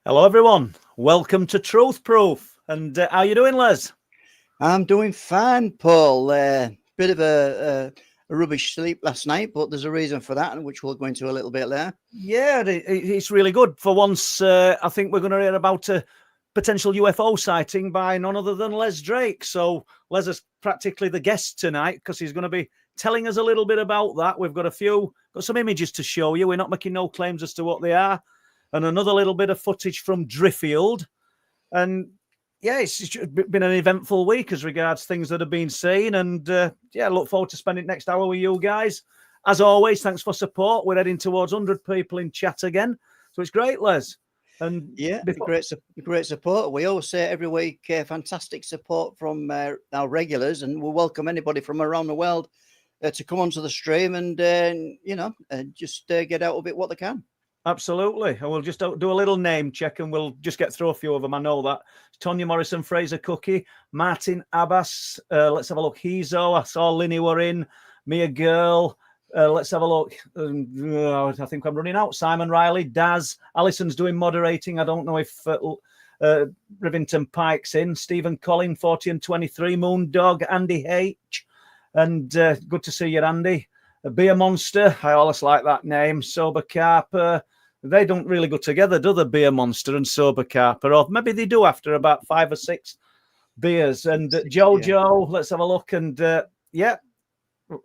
Hello, everyone. Welcome to Truth Proof. And how you doing, Les? I'm doing fine, Paul. Bit of a rubbish sleep last night, but there's a reason for that, which we'll go into a little bit later. Yeah, it's really good. For once, I think we're going to hear about a potential UFO sighting by none other than Les Drake. So Les is practically the guest tonight because he's going to be telling us a little bit about that. We've got some images to show you. We're not making no claims as to what they are. And another little bit of footage from Driffield. And yeah, it's been an eventful week as regards things that have been seen. And yeah, look forward to spending next hour with you guys. As always, thanks for support. We're heading towards 100 people in chat again. So it's great, Les. And yeah, great support. We always say every week, fantastic support from our regulars, and we'll welcome anybody from around the world to come onto the stream and just get out of it what they can. Absolutely. I will just do a little name check and we'll just get through a few of them. I know that. Tonya Morrison, Fraser Cookie, Martin Abbas. Let's have a look. Hezo. I saw Linny were in. Mia Girl. Let's have a look. I think I'm running out. Simon Riley, Daz. Alison's doing moderating. I don't know if Rivington Pike's in. Stephen Collin, 40 and 23. Moondog, Andy H. And good to see you, Andy. Beer Monster. I always like that name. Sober Carper. They don't really go together, do they? Beer Monster and Sober Carper. Or maybe they do after about 5 or 6 beers. And Jojo, let's have a look. And yeah,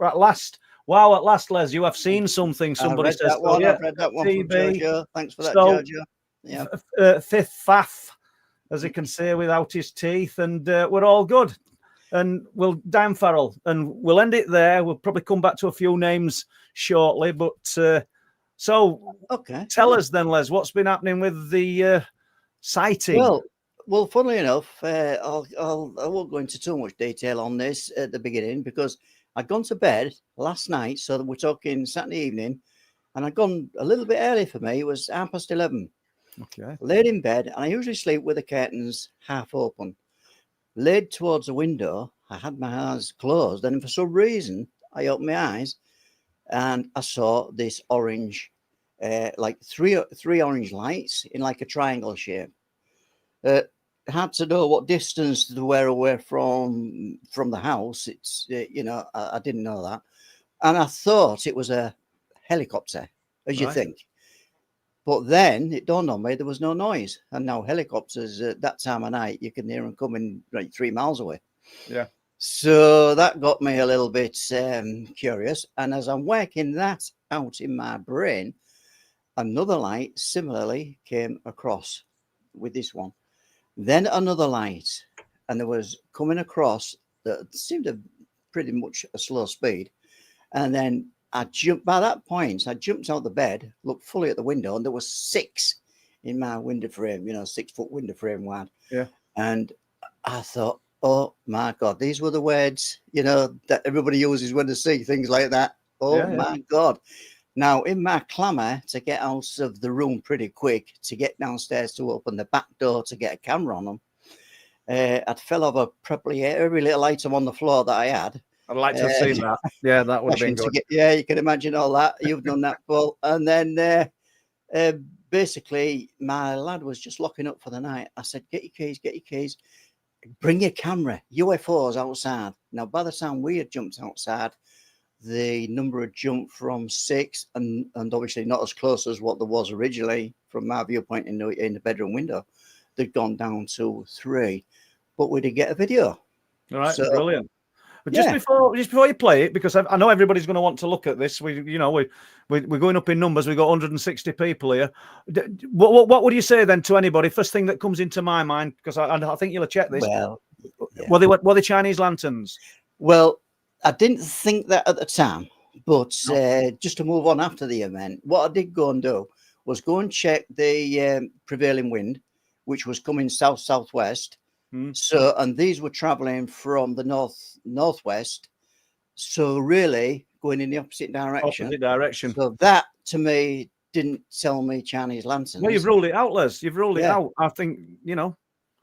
at last. Wow, at last, Les, you have seen something. Somebody says, I've read that one from Jojo. Thanks for that, Jojo. Yeah. Fifth Faff, as you can say, without his teeth. And we're all good. And we'll Dan Farrell, and we'll end it there. We'll probably come back to a few names shortly. But so, okay, tell us then, Les, what's been happening with the sighting? Well, funnily enough, I won't go into too much detail on this at the beginning because I'd gone to bed last night, so that we're talking Saturday evening, and I'd gone a little bit early for me. It was 11:30. Okay. Laid in bed, and I usually sleep with the curtains half open. Laid towards the window, I had my eyes closed, and for some reason, I opened my eyes, and I saw this orange, like three orange lights in like a triangle shape. Had to know what distance they were away from the house. It's I didn't know that, and I thought it was a helicopter, as you think. But then it dawned on me there was no noise, and now helicopters at that time of night you can hear them coming like 3 miles away. Yeah. So that got me a little bit curious, and as I'm working that out in my brain, another light similarly came across with this one. Then another light, and there was coming across that seemed to pretty much a slow speed. And then I jumped. By that point, I jumped out of the bed, looked fully at the window, and there was 6 in my window frame. 6-foot window frame wide. Yeah. And I thought, oh my God, these were the words that everybody uses when they see things like that. Oh my God. Now, in my clamour to get out of the room pretty quick, to get downstairs to open the back door to get a camera on them, I'd fell over probably every little item on the floor that I had. I'd like to have seen that. Yeah, that would have been good. Yeah, you can imagine all that. You've done that, Paul. And then basically, my lad was just locking up for the night. I said, get your keys, bring your camera, UFOs outside. Now, by the time we had jumped outside, the number had jumped from 6 and obviously not as close as what there was originally from my viewpoint in the bedroom window. They'd gone down to 3, but we did get a video. All right, so, brilliant. But just before you play it, because I know everybody's going to want to look at this. We're going up in numbers. We've got 160 people here. What would you say then to anybody? First thing that comes into my mind, because I think you'll check this. Well, yeah. Were they Chinese lanterns? Well, I didn't think that at the time, but just to move on after the event, what I did go and do was go and check the prevailing wind, which was coming south-southwest. So, and these were traveling from the northwest. So really going in the opposite direction. So that to me didn't tell me Chinese lanterns. Well, you've ruled it out, Les. You've ruled it out. I think,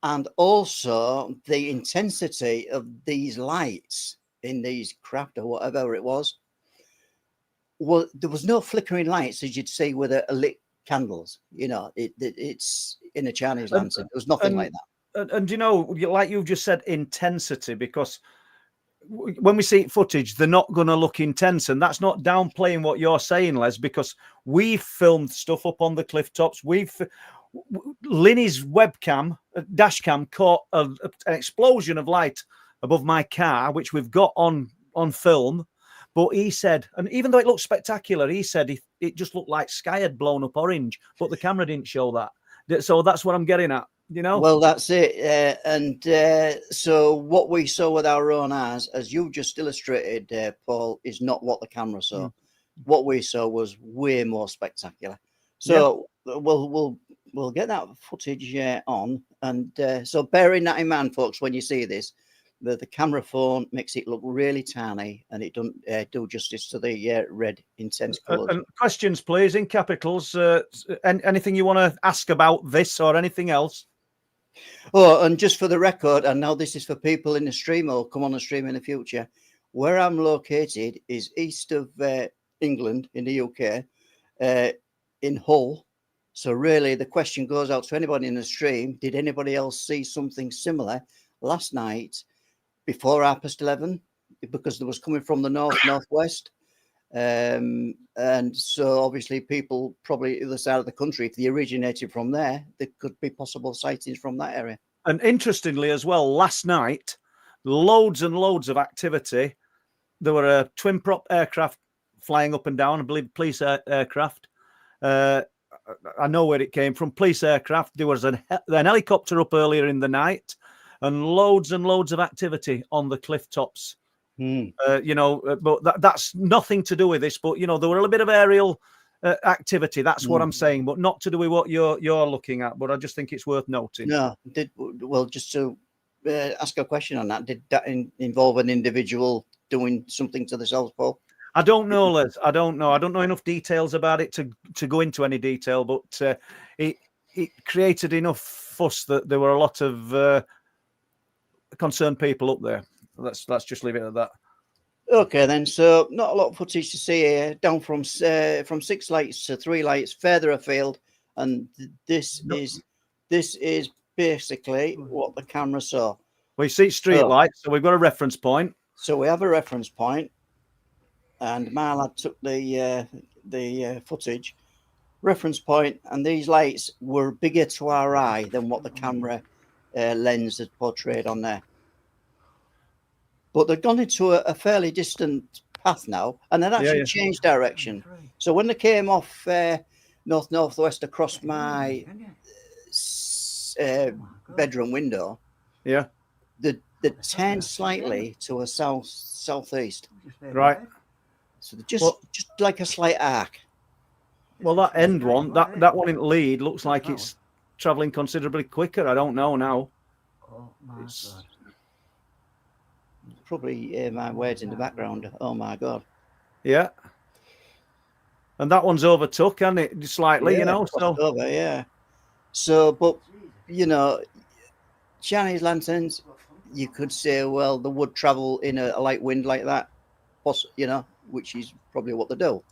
And also the intensity of these lights in these craft or whatever it was. Well, there was no flickering lights as you'd see with a lit candles. You know, it's in a Chinese And, lantern. There was nothing like that. and you know, like you've just said, intensity, because when we see footage, they're not going to look intense, and that's not downplaying what you're saying, Les, because we've filmed stuff up on the cliff tops. Linny's webcam, dash cam, caught an explosion of light above my car, which we've got on film. But he said, and even though it looked spectacular, he said it just looked like sky had blown up orange, but the camera didn't show that. So that's what I'm getting at, you know? Well, that's it. So what we saw with our own eyes, as you just illustrated, Paul, is not what the camera saw. What we saw was way more spectacular. So we'll get that footage on. And so bearing that in mind, folks, when you see this, the camera phone makes it look really tiny, and it doesn't do justice to the red intense colours. And questions, please, in capitals. Anything you want to ask about this or anything else? Oh, and just for the record, and now this is for people in the stream or come on the stream in the future, where I'm located is east of England in the UK, in Hull. So really the question goes out to anybody in the stream. Did anybody else see something similar last night before 11:30? Because there was coming from the northwest. And so obviously people probably the other side of the country, if they originated from there could be possible sightings from that area. And interestingly as well, last night, loads and loads of activity. There were a twin prop aircraft flying up and down, I believe police aircraft. I know where it came from, police aircraft. There was an helicopter up earlier in the night, and loads of activity on the cliff tops. You know, but that's nothing to do with this. But you know, there were a little bit of aerial activity. That's what I'm saying, but not to do with what you're looking at. But I just think it's worth noting. No, just to ask a question on that. Did that involve an individual doing something to themselves, Paul? I don't know, Les. I don't know. I don't know enough details about it to go into any detail. But it created enough fuss that there were a lot of concerned people up there. Let's just leave it at that. Okay, then. So not a lot of footage to see here. Down from 6 lights to 3 lights further afield, and this is basically what the camera saw. We see street lights, so we've got a reference point. So we have a reference point, and my lad took the footage reference point, and these lights were bigger to our eye than what the camera lens had portrayed on there. But they've gone into a fairly distant path now, and they've actually changed direction. So when they came off northwest across my bedroom window, they turned slightly to a southeast. Right. So just like a slight arc. Well, that end one, that one in lead looks like it's traveling considerably quicker. I don't know now. Oh my God. Probably my words in the background. Oh my God. Yeah. And that one's overtook, hasn't it? Slightly, you know. So over, yeah. So, but you know, Chinese lanterns, you could say, well, they would travel in a light wind like that, you know, which is probably what they do.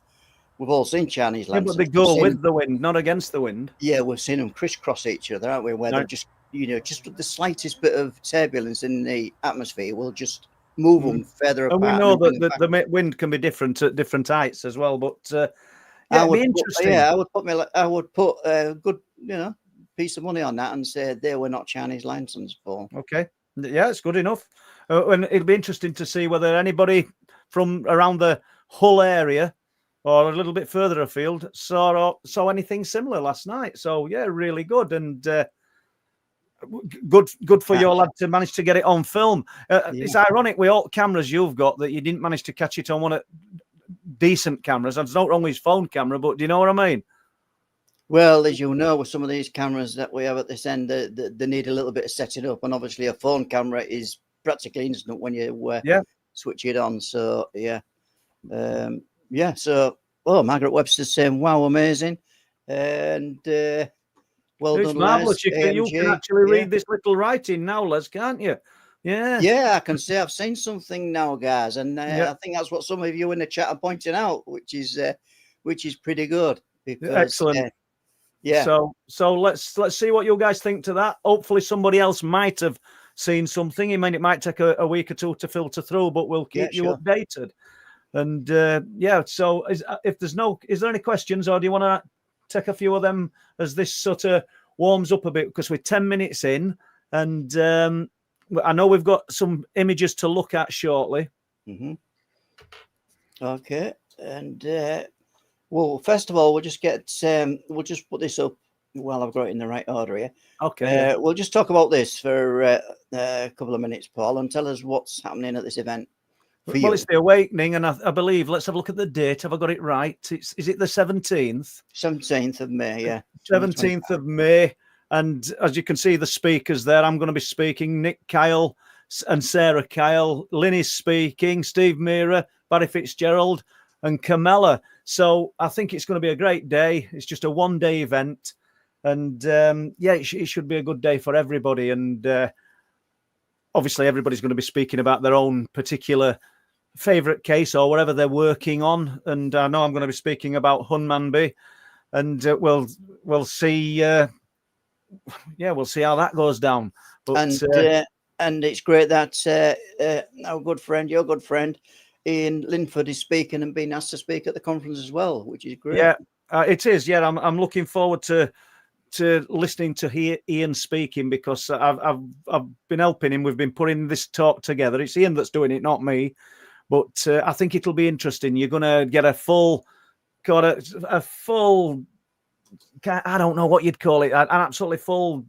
We've all seen Chinese lanterns. But they go with the wind, not against the wind. Yeah, we've seen them crisscross each other, haven't we? Where they're just, you know, just with the slightest bit of turbulence in the atmosphere will just move them further apart. And we know that the wind can be different at different heights as well. But I would put a good, you know, piece of money on that and say they were not Chinese lanterns, Paul. Okay, yeah, it's good enough. And it'll be interesting to see whether anybody from around the Hull area or a little bit further afield saw anything similar last night. So yeah, really good, and good for your lad to manage to get it on film. It's ironic with all cameras you've got that you didn't manage to catch it on one of decent cameras. There's no wrong with his phone camera, but do you know what I mean? Well, as you know, with some of these cameras that we have at this end, they need a little bit of setting up, and obviously a phone camera is practically instant when you switch it on. So So Margaret Webster's saying, "Wow, amazing," and well it's done, marvelous. Les. You can actually read this little writing now, Les, can't you? Yeah, I can say I've seen something now, guys, and I think that's what some of you in the chat are pointing out, which is pretty good. Because, excellent. Yeah. So let's see what you guys think to that. Hopefully somebody else might have seen something. I mean, it might take a week or two to filter through, but we'll keep you sure. updated. And so if is there any questions, or do you want to take a few of them as this sort of warms up a bit? Because we're 10 minutes in, and I know we've got some images to look at shortly. Mm-hmm. Okay, and well, first of all, we'll just put this up while I've got it in the right order here. Okay. We'll just talk about this for a couple of minutes, Paul, and tell us what's happening at this event. Well, it's the Awakening, and I believe, let's have a look at the date. Have I got it right? Is it the 17th? 17th of May, yeah. 17th of May. And as you can see, the speakers there, I'm going to be speaking. Nick Kyle and Sarah Kyle. Linny's speaking. Steve Meara, Barry Fitzgerald, and Camilla. So I think it's going to be a great day. It's just a one-day event. And it should be a good day for everybody. And obviously, everybody's going to be speaking about their own particular favorite case or whatever they're working on. And I know I'm going to be speaking about Hunmanby, and we'll see. We'll see how that goes down. But and it's great that our good friend, your good friend, Ian Linford is speaking and being asked to speak at the conference as well, which is great. Yeah, it is. Yeah, I'm looking forward to listening to Ian speaking, because I've been helping him. We've been putting this talk together. It's Ian that's doing it, not me. But I think it'll be interesting. You're going to get a full, I don't know what you'd call it, an absolutely full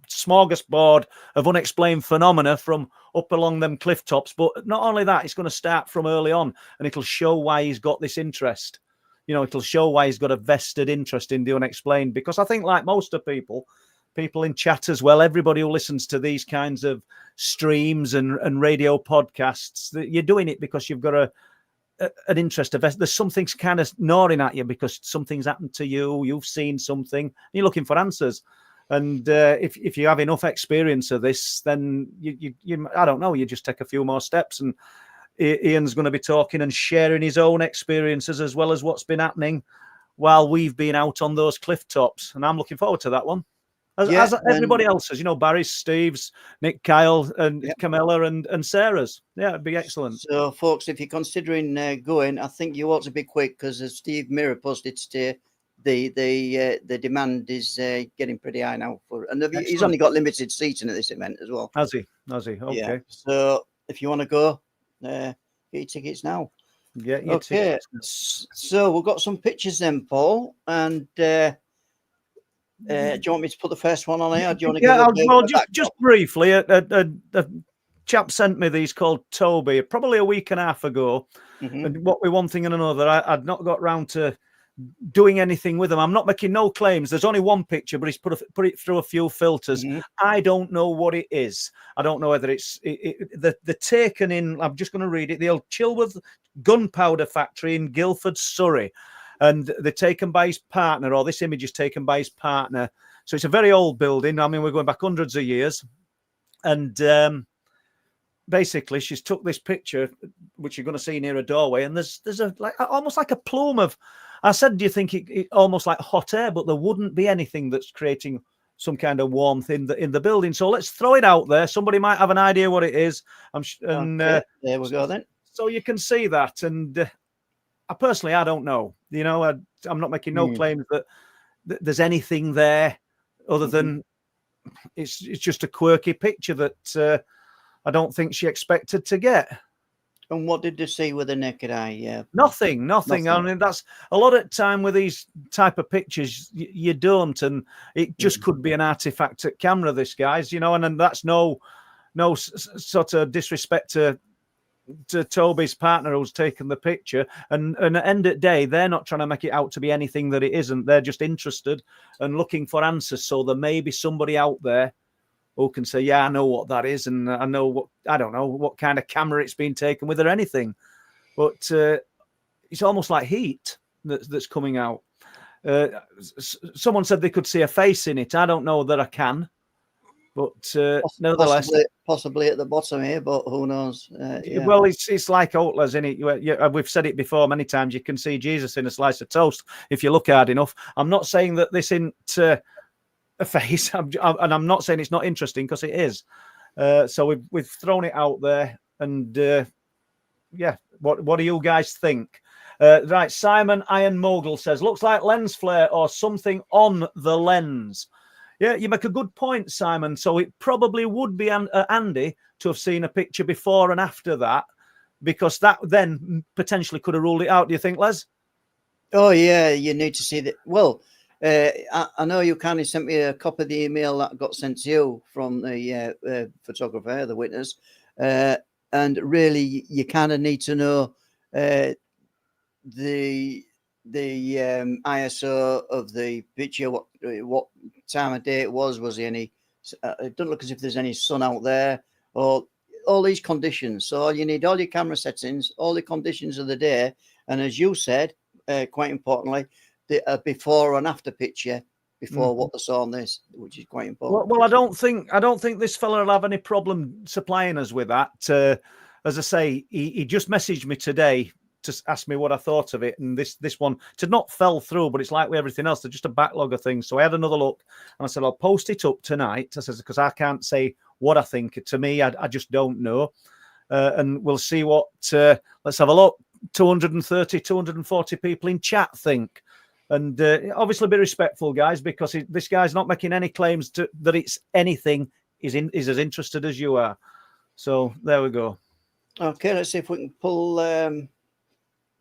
smorgasbord of unexplained phenomena from up along them cliff tops. But not only that, it's going to start from early on, and it'll show why he's got this interest. It'll show why he's got a vested interest in the unexplained, because I think, like most of people in chat as well, everybody who listens to these kinds of streams and radio podcasts, that you're doing it because you've got an interest. There's something's kind of gnawing at you because something's happened to you. You've seen something. And you're looking for answers. And if you have enough experience of this, then you I don't know, you just take a few more steps. And Ian's going to be talking and sharing his own experiences as well as what's been happening while we've been out on those cliff tops. And I'm looking forward to that one. As everybody else's, Barry, Steve's, Nick Kyle, and Camilla and Sarah's. Yeah, it'd be excellent. So, folks, if you're considering going, I think you ought to be quick, because as Steve Meara posted today, the demand is getting pretty high now. He's only got limited seating at this event as well. Has he? Okay. Yeah. So if you want to go, get your tickets now. Get your tickets. So we've got some pictures then, Paul, and do you want me to put the first one on here? Or do you want to just briefly, a chap sent me these called Toby probably a week and a half ago. Mm-hmm. And what with one thing and another, I'd not got round to doing anything with them. I'm not making no claims. There's only one picture, but he's put it through a few filters. Mm-hmm. I don't know what it is. I don't know whether it's the taken in. I'm just going to read it. The old Chilworth Gunpowder Factory in Guildford, Surrey. And they're taken by his partner, or this image is taken by his partner. So it's a very old building. I mean, we're going back hundreds of years. And basically, she's took this picture, which you're going to see near a doorway, and there's almost like a plume of. I said, do you think it almost like hot air? But there wouldn't be anything that's creating some kind of warmth in the building. So let's throw it out there. Somebody might have an idea what it is. There we go then. So you can see that, and. I don't know. I'm not making no claims that there's anything there other than it's just a quirky picture that I don't think she expected to get. And what did they see with the naked eye? Yeah, nothing. I mean, that's a lot of time with these type of pictures. You don't, and it just could be an artifact at camera. This guy's, and that's no sort of disrespect to Toby's partner who's taken the picture, and at the end of the day, they're not trying to make it out to be anything that it isn't. They're just interested and looking for answers. So there may be somebody out there who can say, yeah, I know what that is, and I don't know what kind of camera it's been taken with or anything, but it's almost like heat that's coming out. Someone said they could see a face in it. I don't know that I can, But nevertheless, possibly at the bottom here, but who knows? Yeah. Well, it's like Oatlas, isn't it? We've said it before many times. You can see Jesus in a slice of toast if you look hard enough. I'm not saying that this isn't a face, and I'm not saying it's not interesting, because it is. So we've thrown it out there, and yeah, what do you guys think? Right, Simon Iron Mogul says, looks like lens flare or something on the lens. Yeah, you make a good point, Simon. So it probably would be Andy to have seen a picture before and after that, because that then potentially could have ruled it out. Do you think, Les? Oh, yeah, you need to see that. Well, I know you kindly sent me a copy of the email that got sent to you from the photographer, the witness. And really, you kind of need to know the ISO of the picture, what time of day it was there any, it doesn't look as if there's any sun out there, or all these conditions. So you need all your camera settings, all the conditions of the day, and as you said, quite importantly, the before and after picture before what they saw on this, which is quite important. Well, I don't think this fella will have any problem supplying us with that. As I say, he just messaged me today to ask me what I thought of it, and this one to not fell through, but it's like with everything else, they're just a backlog of things. So I had another look, and I said I'll post it up tonight. I said because I can't say what I think. To me, I just don't know, and we'll see what. Let's have a look. 230, 240 people in chat think, and obviously be respectful, guys, because this guy's not making any claims that it's anything. Is as interested as you are. So there we go. Okay, let's see if we can pull.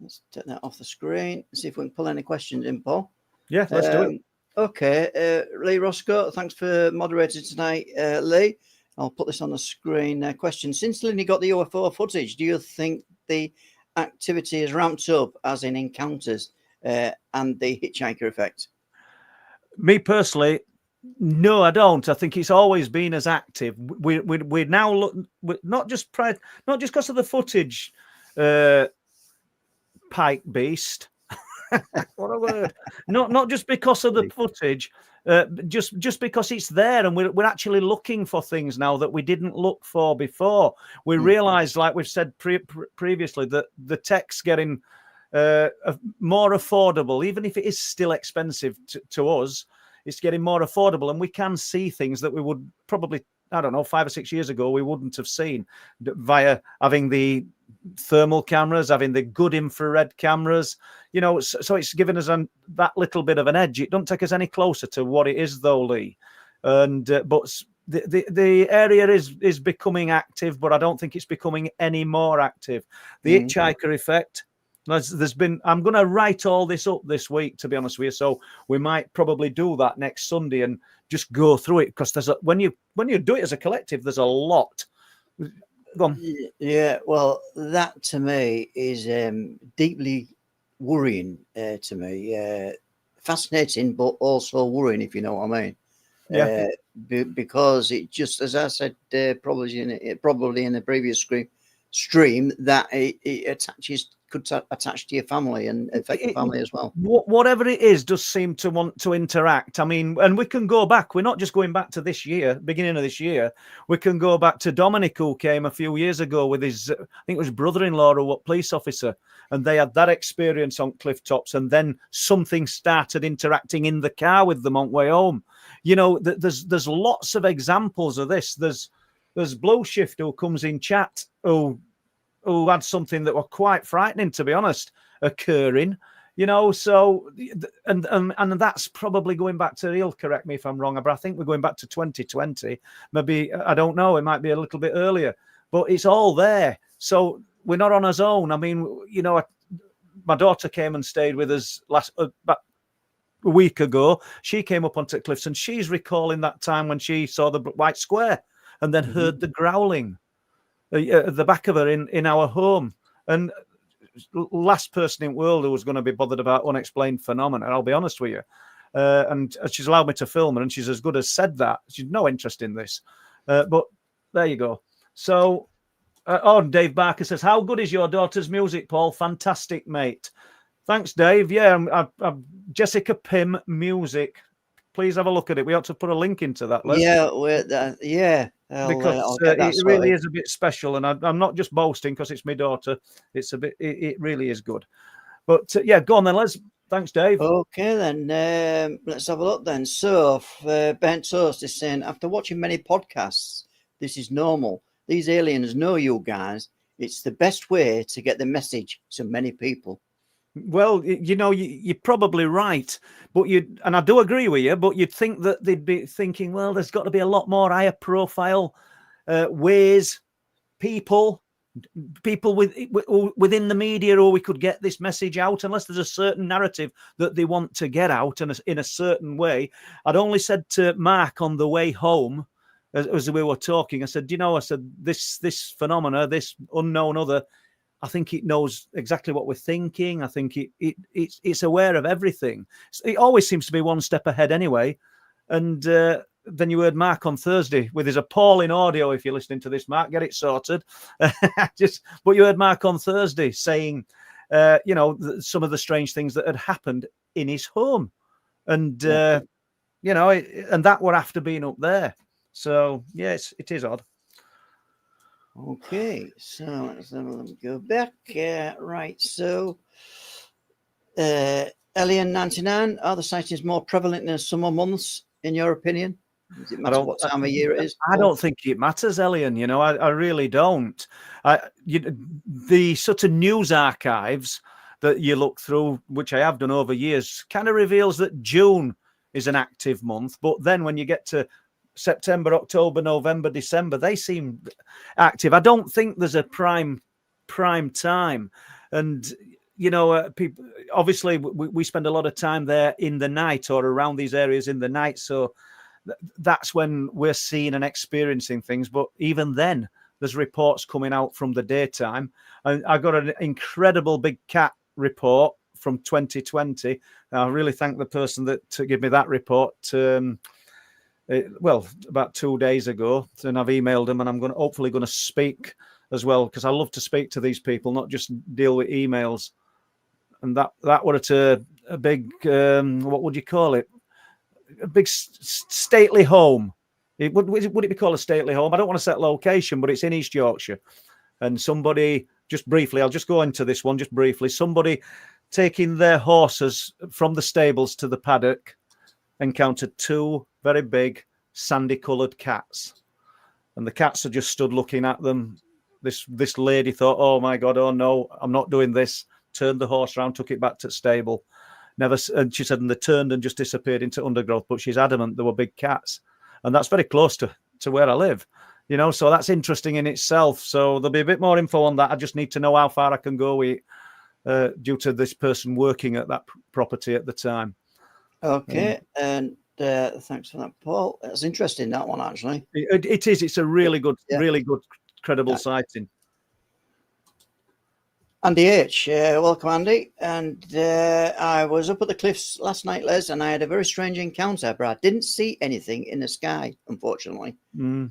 Let's take that off the screen. See if we can pull any questions in, Paul. Yeah, let's do it. Okay, Lee Roscoe, thanks for moderating tonight, Lee. I'll put this on the screen. Question: since Linny got the UFO footage, do you think the activity has ramped up, as in encounters, and the hitchhiker effect? Me personally, no, I don't. I think it's always been as active. We're now not just because of the footage. Pike beast. What a word. Not just because of the footage, just because it's there, and we're actually looking for things now that we didn't look for before. We realize, like we've said previously, that the tech's getting more affordable, even if it is still expensive to us. It's getting more affordable, and we can see things that we would probably, I don't know, 5 or 6 years ago we wouldn't have seen via having the thermal cameras, having the good infrared cameras, so it's given us that little bit of an edge. It don't take us any closer to what it is, though, Lee. And but the area is becoming active, but I don't think it's becoming any more active. The hitchhiker effect. There's been. I'm going to write all this up this week, to be honest with you. So we might probably do that next Sunday and just go through it, because when you do it as a collective, there's a lot. Go on. Yeah, well, that to me is deeply worrying to me. Fascinating, but also worrying, if you know what I mean. Yeah. Because it just, as I said, probably in the previous stream, that it could attach to your family and affect your family as well. Whatever it is does seem to want to interact. I mean, and we can go back. We're not just going back to this year, beginning of this year. We can go back to Dominic, who came a few years ago with his, I think it was brother-in-law or what, police officer, and they had that experience on cliff tops, and then something started interacting in the car with them on way home. There's lots of examples of this. There's Blue Shift, who comes in chat, who had something that were quite frightening, to be honest, occurring, so, and that's probably going back to, he'll correct me if I'm wrong, but I think we're going back to 2020, maybe, I don't know, it might be a little bit earlier, but it's all there. So we're not on our own. I mean, my daughter came and stayed with us about a week ago. She came up onto cliffs, and she's recalling that time when she saw the white square and then heard the growling at the back of her in our home. And last person in the world who was going to be bothered about unexplained phenomena, I'll be honest with you. And she's allowed me to film her, and she's as good as said that. She's no interest in this. But there you go. So, Dave Barker says, how good is your daughter's music, Paul? Fantastic, mate. Thanks, Dave. Yeah, I'm Jessica Pym Music. please have a look at it. We ought to put a link into that, Les. Yeah, yeah. Because I'll get that it really sorted. is a bit special, and I'm not just boasting because it's my daughter. It's a bit. It really is good. But yeah, go on then, Les. Thanks, Dave. Okay, then let's have a look then. So, Bent Toast is saying, after watching many podcasts, this is normal. These aliens know you guys. It's the best way to get the message to many people. Well, you know, you're probably right, but and I do agree with you, but you'd think that they'd be thinking, well, there's got to be a lot more higher profile ways, people within the media, or we could get this message out, unless there's a certain narrative that they want to get out and in a certain way. I'd only said to Mark on the way home, as we were talking, I said, I said, this phenomena, this unknown other, I think it knows exactly what we're thinking. I think it's aware of everything. It always seems to be one step ahead anyway. And then you heard Mark on Thursday with his appalling audio. If you're listening to this, Mark, get it sorted. But you heard Mark on Thursday saying, some of the strange things that had happened in his home. And, and that were after being up there. So, yes, it is odd. Okay, so let's go back. Right, so Alien 99, are the sightings more prevalent in the summer months, in your opinion? Does it matter what time of year it is? I don't think it matters, Elian. I really don't. The sort of news archives that you look through, which I have done over years, kind of reveals that June is an active month. But then when you get to September, October, November, December, they seem active. I don't think there's a prime time. And, people, obviously, we spend a lot of time there in the night or around these areas in the night. So that's when we're seeing and experiencing things. But even then, there's reports coming out from the daytime. And I got an incredible big cat report from 2020. I really thank the person that gave me that report. About 2 days ago, and I've emailed them, and I'm hopefully going to speak as well, because I love to speak to these people, not just deal with emails. And that were at a big, what would you call it? A big stately home. Would it be called a stately home? I don't want to set location, but it's in East Yorkshire. And somebody, just briefly, I'll just go into this one just briefly. Somebody taking their horses from the stables to the paddock encountered 2 very big sandy-coloured cats, and the cats had just stood looking at them. This lady thought, "Oh my God, oh no, I'm not doing this." Turned the horse around, took it back to the stable. And she said, and they turned and just disappeared into undergrowth. But she's adamant there were big cats, and that's very close to where I live. So that's interesting in itself. So there'll be a bit more info on that. I just need to know how far I can go with it, due to this person working at that property at the time. Okay, and thanks for that, Paul. That's interesting, that one, actually. It is. It's a really good, credible sighting. Andy H, welcome, Andy. And I was up at the cliffs last night, Les, and I had a very strange encounter, but I didn't see anything in the sky, unfortunately. No,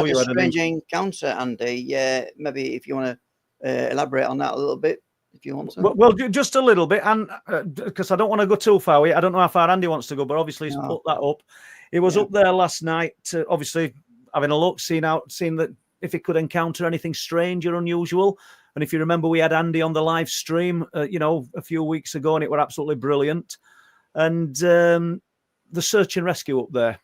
you had a strange encounter, Andy. Maybe if you want to elaborate on that a little bit. If you want to. Well, just a little bit, and because I don't want to go too far. I don't know how far Andy wants to go, but obviously he's put that up. He was up there last night, obviously having a look, seeing that if he could encounter anything strange or unusual. And if you remember, we had Andy on the live stream, a few weeks ago, and it were absolutely brilliant. And the search and rescue up there,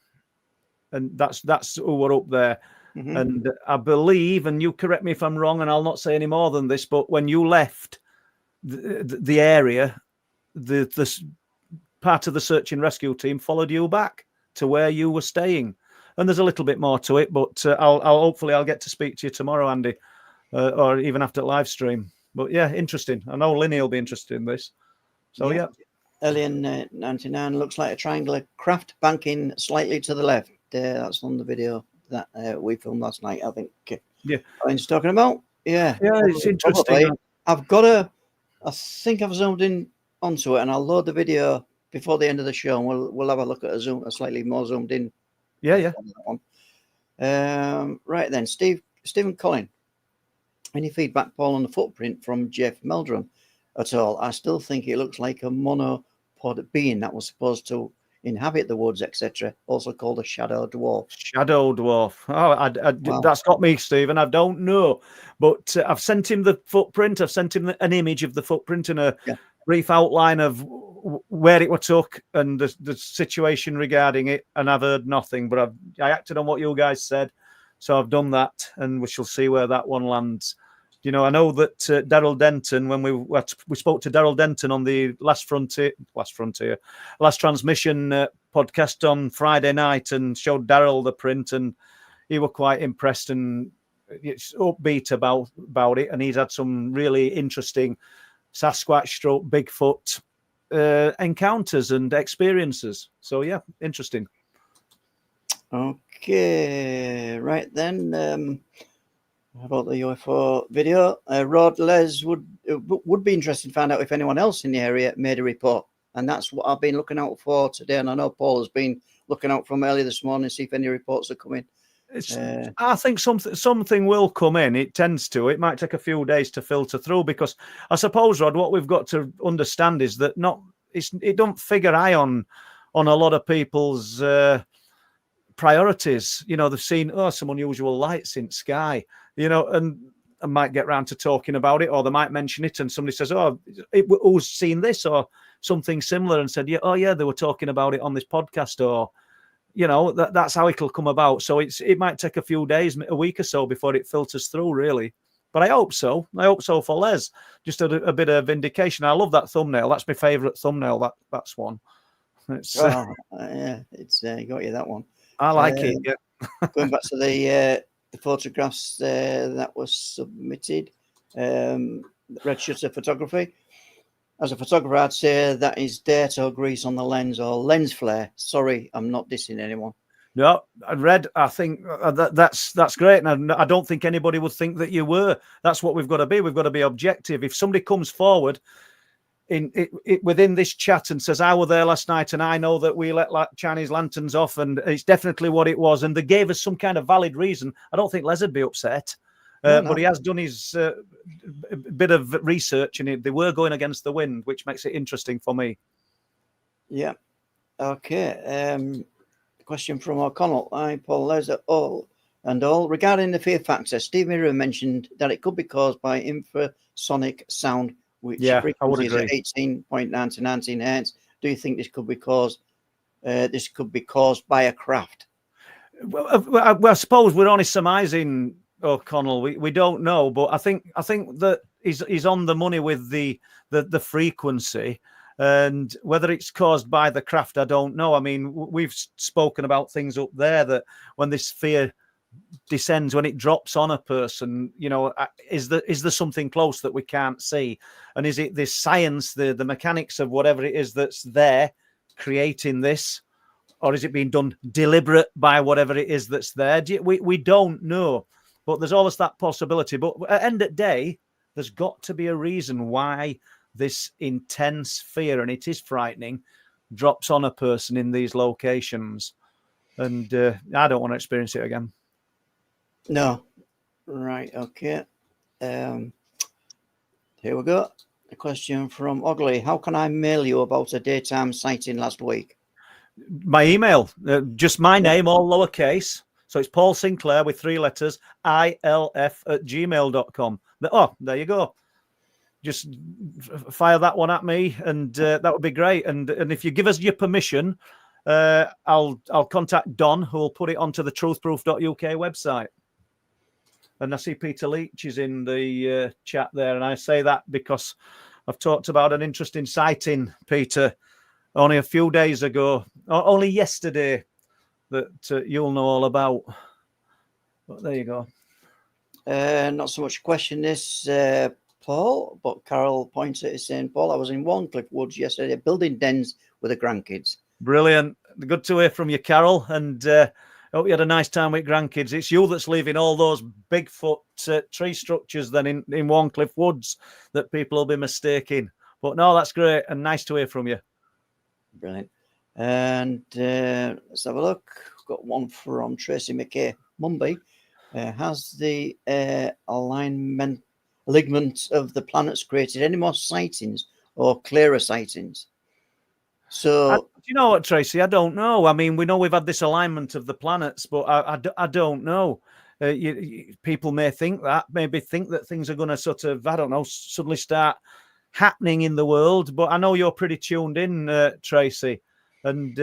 and that's who were up there. Mm-hmm. And I believe, and you correct me if I'm wrong, and I'll not say any more than this, but when you left the area, the part of the search and rescue team followed you back to where you were staying. And there's a little bit more to it, but I'll hopefully get to speak to you tomorrow, Andy, or even after the live stream. But yeah, interesting. I know Linny will be interested in this. So yeah. Alien 99 looks like a triangular craft banking slightly to the left. That's on the video that we filmed last night, I think. Yeah. He's talking about. Yeah. Yeah, it's interesting. Probably. I think I've zoomed in onto it, and I'll load the video before the end of the show, and we'll have a look at a slightly more zoomed in. Yeah. Right then, Stephen Collin. Any feedback, Paul, on the footprint from Jeff Meldrum at all? I still think it looks like a monopod being that was supposed to inhabit the woods, etc., also called a shadow dwarf. Shadow dwarf. Oh, Wow. that's got me, Stephen. I don't know, but I've sent him the footprint. I've sent him an image of the footprint and a brief outline of where it was took and the situation regarding it. And I've heard nothing, but I acted on what you guys said, so I've done that, and we shall see where that one lands. You know, I know that Daryl Denton, when we spoke to Daryl Denton on the last transmission podcast on Friday night, and showed Daryl the print, and he was quite impressed and it's upbeat about it, and he's had some really interesting Sasquatch stroke Bigfoot encounters and experiences. So yeah, interesting. Okay, right then. How about the UFO video? Rod Les would be interested to find out if anyone else in the area made a report, and that's what I've been looking out for today. And I know Paul has been looking out from early this morning to see if any reports are coming. I think something will come in. It tends to. It might take a few days to filter through, because I suppose, Rod, what we've got to understand is that it don't figure high on a lot of people's priorities. You know, they've seen some unusual lights in sky, you know, and I might get round to talking about it, or they might mention it, and somebody says, who's seen this or something similar, and said, yeah, they were talking about it on this podcast, or you know, that's how it'll come about. So it might take a few days, a week or so before it filters through, really. But I hope so. I hope so for Les. Just a bit of vindication. I love that thumbnail. That's my favourite thumbnail. That's one. It's it's got you that one. I like it. Yeah. Going back to the photographs that was submitted, Red Shutter Photography. As a photographer, I'd say that is dirt or grease on the lens or lens flare. Sorry, I'm not dissing anyone. No, Red, I think that's great. And I don't think anybody would think that you were. That's what we've got to be. We've got to be objective. If somebody comes forward within this chat and says, I was there last night and I know that we let Chinese lanterns off and it's definitely what it was, and they gave us some kind of valid reason, I don't think Les would be upset. No. But he has done his bit of research, and they were going against the wind, which makes it interesting for me. Yeah. Okay. Question from O'Connell. Hi, Paul. There's all. Regarding the fear factor, Steve Mirror mentioned that it could be caused by infrasonic sound, which frequency is at 18.9 to 19 hertz. Do you think this could be caused? This could be caused by a craft. Well, I suppose we're only surmising, O'Connell. We don't know, but I think that he's on the money with the frequency, and whether it's caused by the craft, I don't know. I mean, we've spoken about things up there that when this fear descends, when it drops on a person, you know, is there something close that we can't see, and is it this science, the mechanics of whatever it is that's there creating this, or is it being done deliberate by whatever it is that's there? We don't know. But there's always that possibility. But at the end of the day, there's got to be a reason why this intense fear, and it is frightening, drops on a person in these locations. And I don't want to experience it again. No. Right. Okay. Here we go. A question from Ogley. How can I mail you about a daytime sighting last week? My email, just my name, all lowercase. So it's Paul Sinclair with 3 letters, ilf@gmail.com. Oh, there you go. Just fire that one at me, and that would be great. And if you give us your permission, I'll contact Don, who will put it onto the truthproof.uk website. And I see Peter Leach is in the chat there, and I say that because I've talked about an interesting sighting, Peter, only a few days ago, or only yesterday, that you'll know all about. But there you go. Not so much a question this, Paul, but Carol points at it saying, Paul, I was in Warncliffe Woods yesterday building dens with the grandkids. Brilliant. Good to hear from you, Carol. And I hope you had a nice time with grandkids. It's you that's leaving all those Bigfoot tree structures then in Warncliffe Woods that people will be mistaking. But no, that's great and nice to hear from you. Brilliant. And let's have a look. We've got one from Tracy McKay. Mumbai. Has the alignment of the planets created any more sightings or clearer sightings? So, do you know what, Tracy? I don't know. I mean, we know we've had this alignment of the planets, but I don't know. People may think that, maybe think that things are going to sort of, I don't know, suddenly start happening in the world. But I know you're pretty tuned in, Tracy. And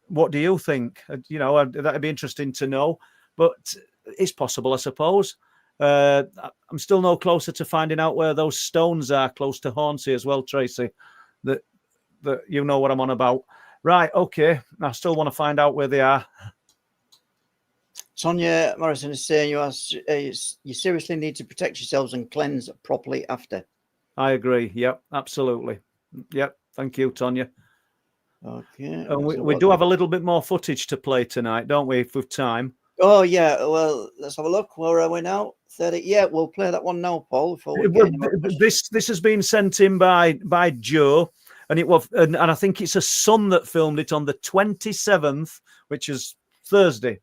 what do you think? You know, that'd be interesting to know. But it's possible, I suppose. I'm still no closer to finding out where those stones are close to Hornsey as well, Tracy. That you know what I'm on about. Right, okay. I still want to find out where they are. Tonya Morrison is saying you seriously need to protect yourselves and cleanse properly after. I agree. Yep, absolutely. Yep. Thank you, Tonya. Okay. And we do have a little bit more footage to play tonight, don't we, with time? Oh, yeah. Well, let's have a look. Where are we now? 30. Yeah, we'll play that one now, Paul. This has been sent in by Joe, and it was, and I think it's a son that filmed it on the 27th, which is Thursday.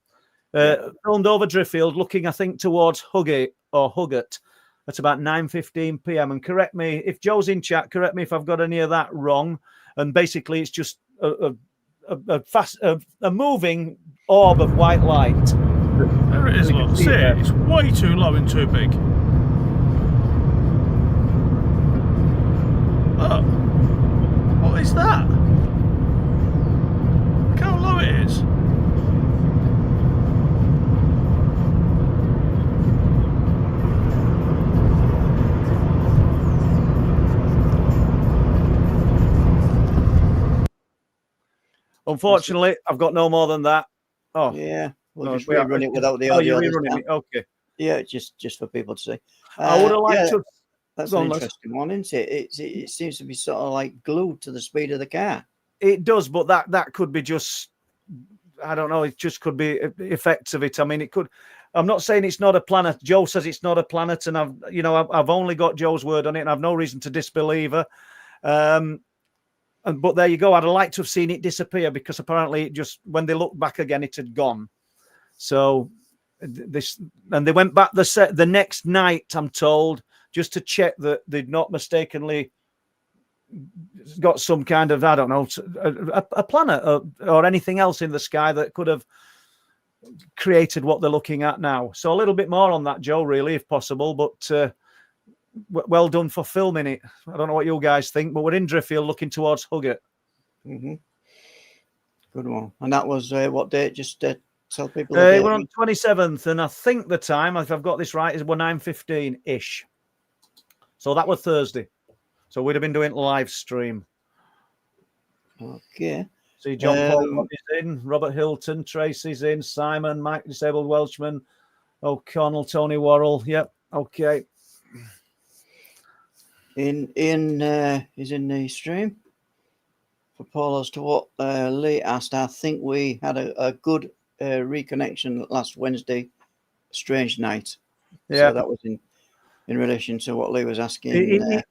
Filmed over Driffield, looking, I think, towards Huggett at about 9:15 p.m. And correct me if Joe's in chat. Correct me if I've got any of that wrong. And basically, it's just a moving orb of white light. There it is, look. See it? It's way too low and too big. Look. What is that? Look how low it is. Unfortunately, I've got no more than that. Oh, yeah. We'll just rerun it without the audio. You're rerunning it. Okay. Yeah, just for people to see. I would have liked to. That's an interesting one, isn't it? It seems to be sort of like glued to the speed of the car. It does, but that could be just, I don't know. It just could be effects of it. I mean, it could. I'm not saying it's not a planet. Joe says it's not a planet, and I've only got Joe's word on it, and I've no reason to disbelieve her. But there you go. I'd have liked to have seen it disappear because apparently it just, when they looked back again, it had gone. So and they went back the next night, I'm told, just to check that they'd not mistakenly got some kind of, I don't know, a planet or anything else in the sky that could have created what they're looking at now. So a little bit more on that, Joe, really, if possible. But well done for filming it. I don't know what you guys think, but we're in Driffield looking towards Huggett. Mm-hmm. Good one. And that was what date? Just tell people. We're on 27th, and I think the time, if I've got this right, is 9:15-ish. So that was Thursday. So we'd have been doing live stream. Okay. See, John Paul is in, Robert Hilton, Tracy's in, Simon, Mike, Disabled Welshman, O'Connell, Tony Worrell. Yep. Okay. Ian is in the stream. For Paul, as to what Lee asked, I think we had a good reconnection last Wednesday, strange night. Yeah. So that was in relation to what Lee was asking.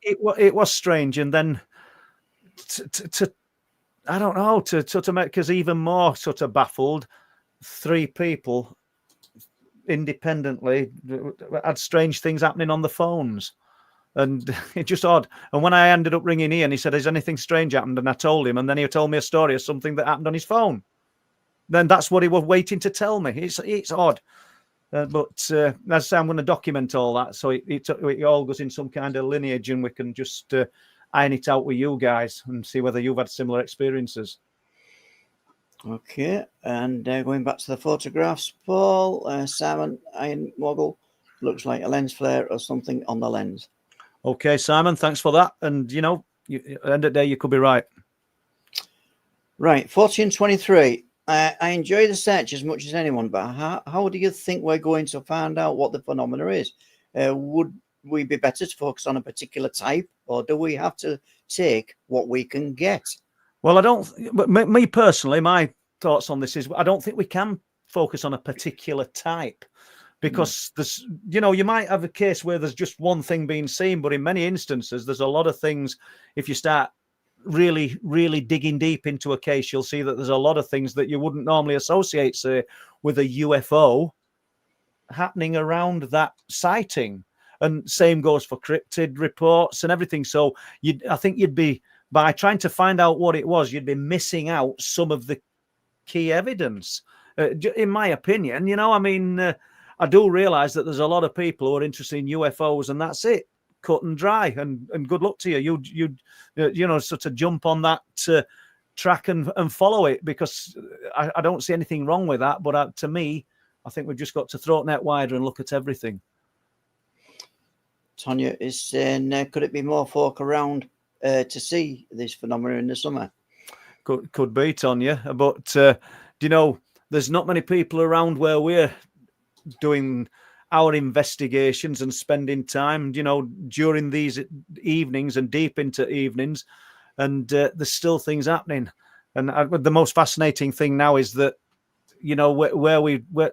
It was strange, and then to I don't know, to sort of make us even more sort of baffled. 3 people independently had strange things happening on the phones. And it's just odd. And when I ended up ringing Ian, he said, "Has anything strange happened?" And I told him, and then he told me a story of something that happened on his phone. Then that's what he was waiting to tell me. It's odd. But as I say, I'm going to document all that. So it all goes in some kind of lineage, and we can just iron it out with you guys and see whether you've had similar experiences. Okay. And going back to the photographs, Paul, Simon, Iron Woggle, looks like a lens flare or something on the lens. Okay, Simon, thanks for that. And, at the end of the day, you could be right. Right, 1423. I enjoy the search as much as anyone, but how do you think we're going to find out what the phenomena is? Would we be better to focus on a particular type, or do we have to take what we can get? Well, I don't. Me personally, my thoughts on this is I don't think we can focus on a particular type. Because there's, you might have a case where there's just one thing being seen, but in many instances, there's a lot of things. If you start really, really digging deep into a case, you'll see that there's a lot of things that you wouldn't normally associate, say, with a UFO happening around that sighting. And same goes for cryptid reports and everything. So I think you'd be by trying to find out what it was, you'd be missing out some of the key evidence. In my opinion, I mean, I do realize that there's a lot of people who are interested in UFOs, and that's it, cut and dry. And good luck to you. You sort of jump on that track and follow it, because I don't see anything wrong with that. But to me, I think we've just got to throw it net wider and look at everything. Tonya is saying, could it be more folk around to see this phenomenon in the summer? Could be, Tonya. But, there's not many people around where we're doing our investigations and spending time, during these evenings and deep into evenings. And there's still things happening. And the most fascinating thing now is that, where we're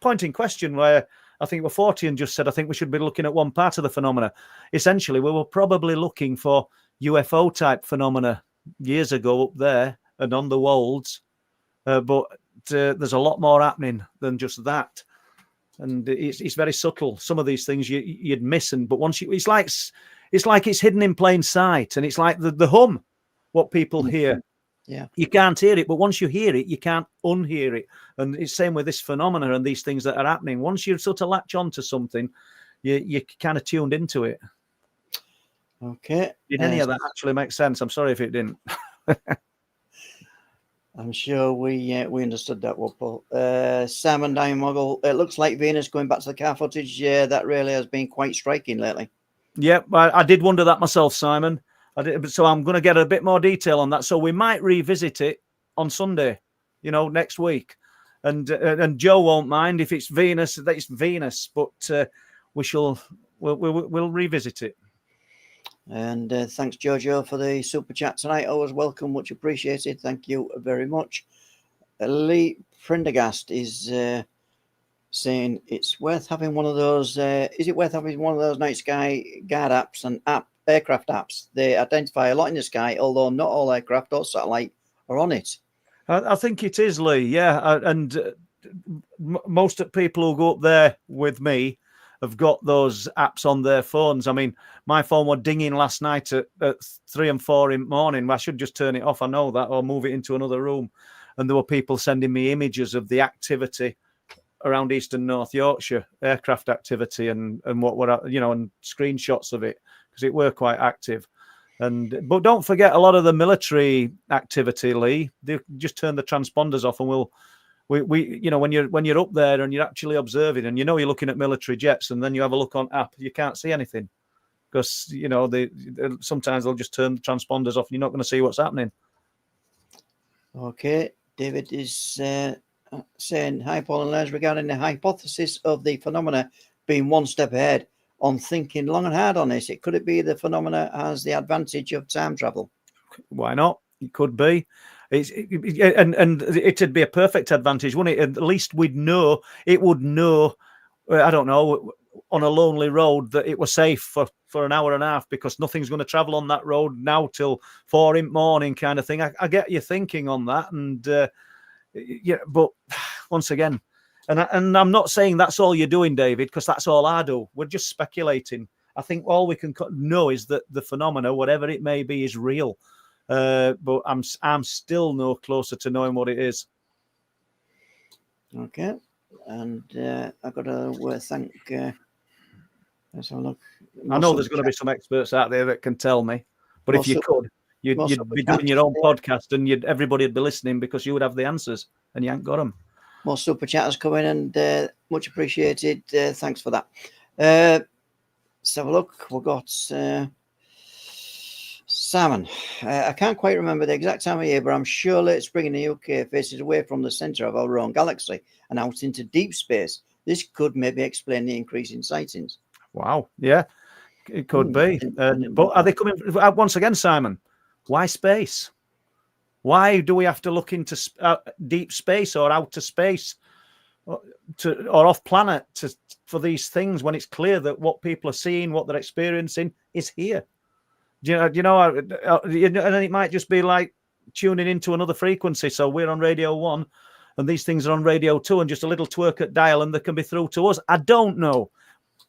pointing question where I think we're 40 and just said, I think we should be looking at one part of the phenomena. Essentially, we were probably looking for UFO type phenomena years ago up there and on the Wolds. But there's a lot more happening than just that. And it's very subtle. Some of these things you'd miss. But once it's like it's hidden in plain sight. And it's like the hum, what people hear. Yeah, you can't hear it, but once you hear it, you can't unhear it. And it's same with this phenomena and these things that are happening. Once you sort of latch on to something, you kind of tuned into it. Okay. Did any of that actually make sense? I'm sorry if it didn't. I'm sure we understood that, Paul. Simon Diamoggle, it looks like Venus, going back to the car footage, that really has been quite striking lately. Yeah, I did wonder that myself, Simon. So I'm going to get a bit more detail on that. So we might revisit it on Sunday, next week. And Joe won't mind if it's Venus, that it's Venus, but we'll revisit it. And thanks, Jojo, for the super chat tonight. Always welcome, much appreciated. Thank you very much. Lee Prendergast is saying it's worth having one of those. Is it worth having one of those night sky guard apps and aircraft apps? They identify a lot in the sky, although not all aircraft or satellite are on it. I think it is, Lee. Yeah, and most of people who go up there with me have got those apps on their phones. I mean, my phone was dinging last night at 3 and 4 in the morning. I should just turn it off, I know that, or move it into another room. And there were people sending me images of the activity around East and North Yorkshire, aircraft activity and what were, and screenshots of it, because it were quite active. But don't forget a lot of the military activity, Lee. They just turn the transponders off, and when you're up there and you're actually observing, and you're looking at military jets, and then you have a look on app, you can't see anything because they sometimes they'll just turn the transponders off, and you're not going to see what's happening. Okay, David is saying, hi Paul and Les, regarding the hypothesis of the phenomena being one step ahead. On thinking long and hard on this, could it be the phenomena has the advantage of time travel? Why not? It could be. And it'd be a perfect advantage, wouldn't it? At least it would know, I don't know, on a lonely road that it was safe for an hour and a half, because nothing's going to travel on that road now till 4 in the morning kind of thing. I get your thinking on that. And but once again, and I'm not saying that's all you're doing, David, because that's all I do. We're just speculating. I think all we can know is that the phenomena, whatever it may be, is real. But I'm still no closer to knowing what it is. Okay, and I've got to thank. Let's have a look. I know there's going to be some experts out there that can tell me, but if you could, you'd be doing your own podcast, and everybody'd be listening because you would have the answers, and you ain't got them. More super chatters coming, and much appreciated. Thanks for that. Let's have a look. We've got Simon. I can't quite remember the exact time of year, but I'm sure late spring in the UK faces away from the centre of our own galaxy and out into deep space. This could maybe explain the increase in sightings. Wow. Yeah, it could be. But are they coming once again, Simon? Why space? Why do we have to look into deep space or outer space or off planet for these things when it's clear that what people are seeing, what they're experiencing is here? And it might just be like tuning into another frequency. So we're on Radio 1 and these things are on Radio 2 and just a little twerk at dial and they can be through to us. I don't know,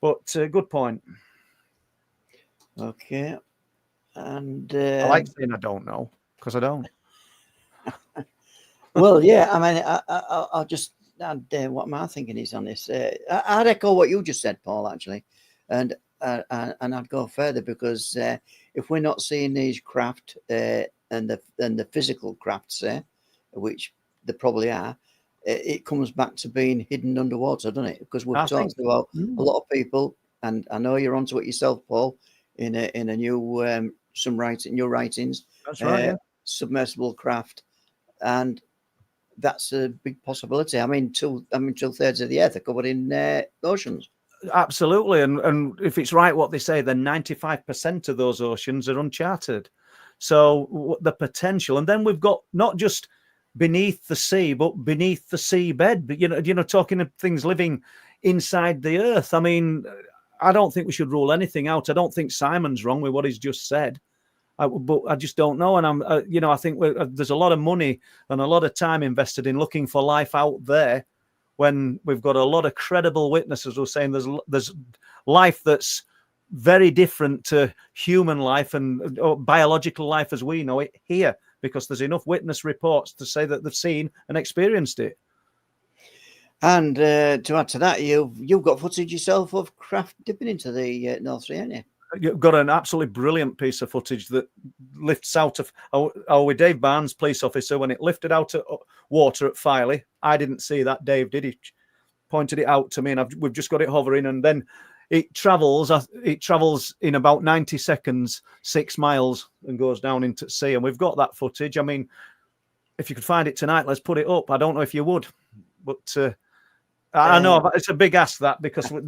but good point. Okay. And I like saying I don't know because I don't. well, yeah, I mean, I'll just add what my thinking is on this. I'd echo what you just said, Paul, actually, and I'd go further because if we're not seeing these craft and the physical crafts, which they probably are, it comes back to being hidden underwater, doesn't it? Because we've talked about a lot of people, and I know you're onto it yourself, Paul, in a new new writings. That's right. Yeah. Submersible craft, and that's a big possibility. I mean, 2/3 of the earth are covered in oceans. Absolutely, and if it's right what they say, then 95% of those oceans are uncharted. So the potential, and then we've got not just beneath the sea, but beneath the seabed. But talking of things living inside the earth. I mean, I don't think we should rule anything out. I don't think Simon's wrong with what he's just said. But I just don't know, and I think there's a lot of money and a lot of time invested in looking for life out there, when we've got a lot of credible witnesses who are saying there's life that's very different to human life and biological life as we know it here, because there's enough witness reports to say that they've seen and experienced it. And to add to that, you've got footage yourself of craft dipping into the North Sea, haven't you? You've got an absolutely brilliant piece of footage that lifts out of with Dave Barnes, police officer, when it lifted out of water at Filey. I didn't see that. Dave did. He pointed it out to me, and we've just got it hovering, and then it travels in about 90 seconds 6 miles and goes down into sea, and we've got that footage. I mean, if you could find it tonight, let's put it up. I don't know if you would, but I know it's a big ask, that, because but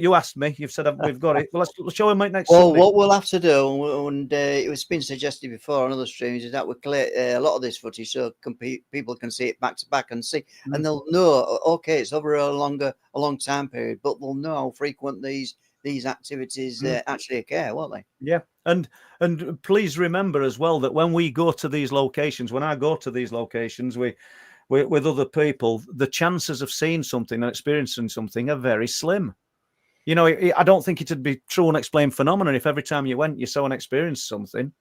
you asked me. You've said we've got it. Well, let's show him next Sunday. What we'll have to do, and it was been suggested before on other streams, is that we collect a lot of this footage so people can see it back to back and see, and they'll know. Okay, it's over a long time period, but they'll know how frequent these activities actually occur, won't they? Yeah, and please remember as well that when we go to these locations, when I go to these locations, with other people, the chances of seeing something and experiencing something are very slim. I don't think it'd be true unexplained phenomenon if every time you went, you saw and experienced something.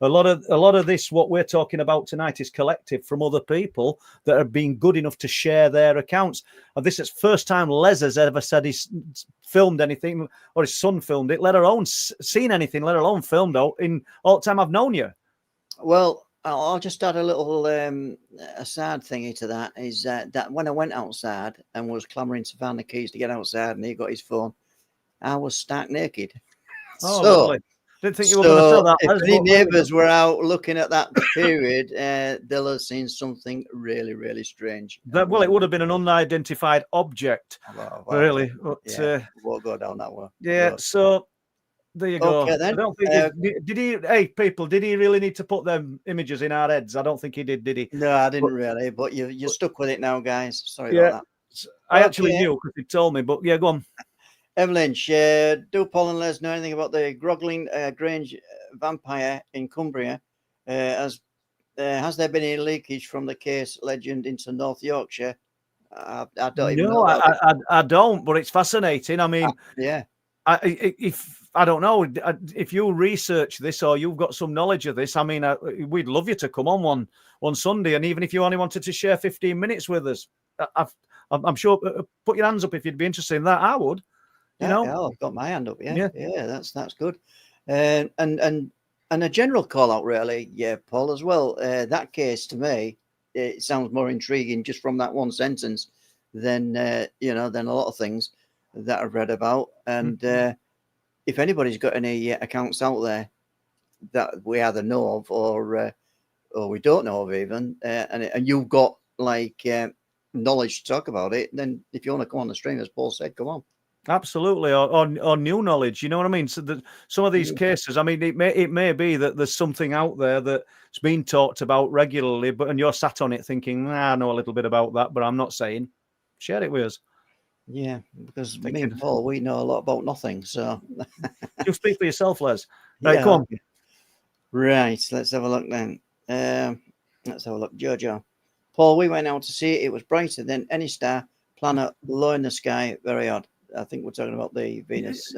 A lot of this, what we're talking about tonight, is collective from other people that have been good enough to share their accounts. And this is the first time Les has ever said he's filmed anything, or his son filmed it, let alone seen anything, let alone filmed out in all the time I've known you. Well, I'll just add a little aside thingy to that, is that when I went outside and was clamoring to find the keys to get outside, and he got his phone, I was stark naked. Oh, lovely. Didn't think you were going to tell that. If any neighbours were out looking at that period, they'll have seen something really, really strange. Well, it would have been an unidentified object, really. But, we'll go down that way. Yeah, so there you go. Okay, then. I don't think did he? Hey, people, did he really need to put them images in our heads? I don't think he did he? No, I didn't really. But you're stuck with it now, guys. Sorry about that. I actually knew because he told me. But yeah, go on. Evelyn, do Paul and Les know anything about the Groggling Grange vampire in Cumbria? Has there been any leakage from the case legend into North Yorkshire? I don't even know. I don't, but it's fascinating. I mean, yeah. I don't know if you research this or you've got some knowledge of this. I mean, we'd love you to come on one Sunday, and even if you only wanted to share 15 minutes with us, I'm sure. Put your hands up if you'd be interested in that. I would. Yeah, I've got my hand up. Yeah, that's good. And a general call out, really. Yeah, Paul, as well. That case to me, it sounds more intriguing just from that one sentence than than a lot of things that I've read about. And if anybody's got any accounts out there that we either know of or we don't know of even, and you've got knowledge to talk about it, then if you want to come on the stream, as Paul said, come on. Absolutely, or new knowledge. You know what I mean? So some of these cases, I mean, it may be that there's something out there that's been talked about regularly, and you're sat on it thinking, I know a little bit about that, but I'm not saying. Share it with us. Yeah, because me and Paul, we know a lot about nothing. So you speak for yourself, Les. Right, come on. Right, let's have a look then. Let's have a look, Jojo. Paul, we went out to see it. It was brighter than any star planet low in the sky. Very odd. I think we're talking about the Venus.